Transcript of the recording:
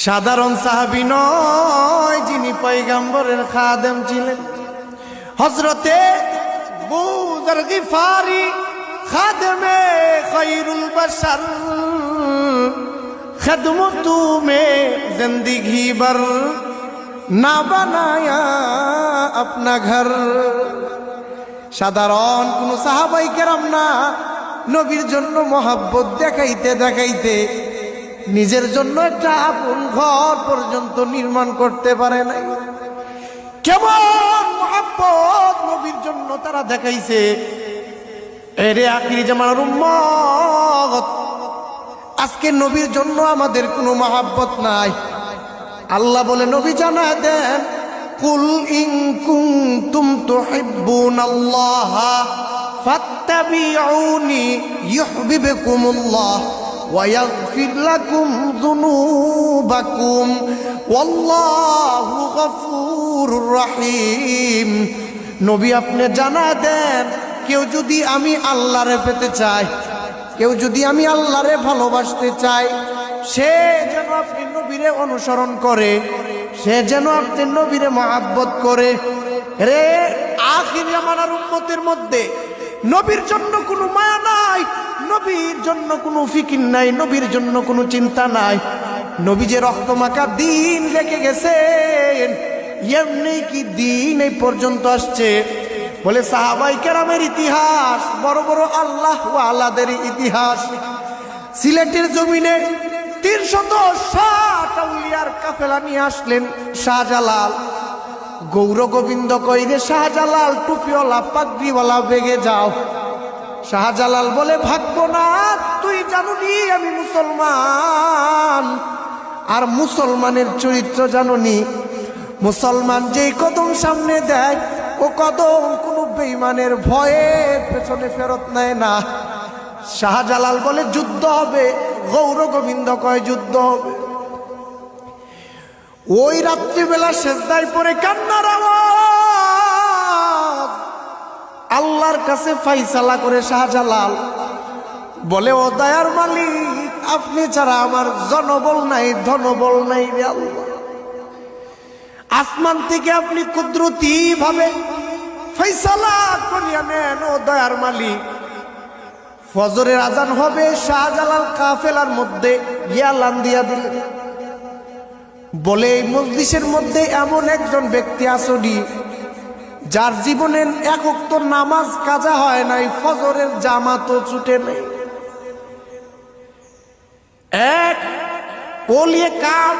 সাধারণ সাহাবী নয়, যিনি পয়গম্বরের খাদেম ছিলেন। হযরতে আবু যর গিফারি খাদেমে খায়রুল বশর, खिदमतू में जिंदगी भर ना बनाया अपना घर। সাধারণ কোন সাহাবাই কেরাম না, নবীর জন্য মহব্বত দেখাইতে দেখাইতে নিজের জন্য একটা আপন ঘর পর্যন্ত নির্মাণ করতে পারে নাই। কেমন মহব্বত নবীর জন্য তারা দেখাইছে। এরে আখিরি জামানার উম্মত, আজকে নবীর জন্য আমাদের কোনো মহব্বত নাই। আল্লাহ বলে নবী জানায় দেন, কুল ইন কুনতুম তুহিব্বুনাল্লাহ ফাত্তাবিউনি ইউহিব্বুকুমুল্লাহ ওয়া ইয়াগফির লাকুম যুনুবাকুম ওয়াল্লাহু গফুরুর রহিম। নবী আপনি জানায় দেন, কেউ যদি আমি আল্লাহরে পেতে চাই, কেউ যদি আমি আল্লাহরে ভালোবাসতে চাই, সে যেন আপনি নবীরে অনুসরণ করে, সে যেন আপনি নবীরে মহব্বত করে। রে আখির জামানার উম্মতের মধ্যে নবীর জন্য কোনো মায়া নাই, নবীর জন্য কোনো ফিকির নাই, নবীর জন্য কোনো চিন্তা নাই। নবী যে রক্তমাখা দিন রেখে গেছেন, এমনি কি দিন এই পর্যন্ত আসছে। বলে সাহাবাই কেরামের ইতিহাস, বড় বড় আল্লাহ ওয়ালাদের ইতিহাস। সিলেটের জমিনে 360 আউলিয়ার কাফেলা নিয়ে আসলেন শাহজালাল। গৌর গোবিন্দ কইরে শাহজালাল টুপিওয়ালা পাগড়িওয়ালা বেগে যাও। শাহজালাল বলে ভাগবো না, তুই জানুনি আমি মুসলমান, আর মুসলমানের চরিত্র জানুনি। মুসলমান যেই কদম সামনে দেয়, ও কদম কোনো বেঈমানের ভয়ে পেছনে ফেরত নেয় না। শাহজালাল বলে যুদ্ধ হবে, গৌর গোবিন্দ কয় যুদ্ধ হবে। ওই রাত্রিবেলা সেজদায় পড়ে কান্নার আওয়াজ আল্লাহর কাছে ফাইসালা করে শাহজালাল বলে, ও দয়ার মালিক, আপনি ছাড়া আমার জনবল নাই, ধনবল নাই রে আল্লাহ। আসমান থেকে আপনি কুদরতি ভাবে ফয়সালা করিয়া নেন ও দয়ার মালিক। ফজরের আজান হবে, শাহজালাল কাফেলার মধ্যে ইয়ালান দিয়া দিলেন। বলে এই মজলিসের মধ্যে এমন একজন ব্যক্তি আসনি যার জীবনে এক ওয়াক্ত নামাজ কাজা হয় নাই, ফজরের জামাতও ছুটে নাই। এক ওলিয়ে কাম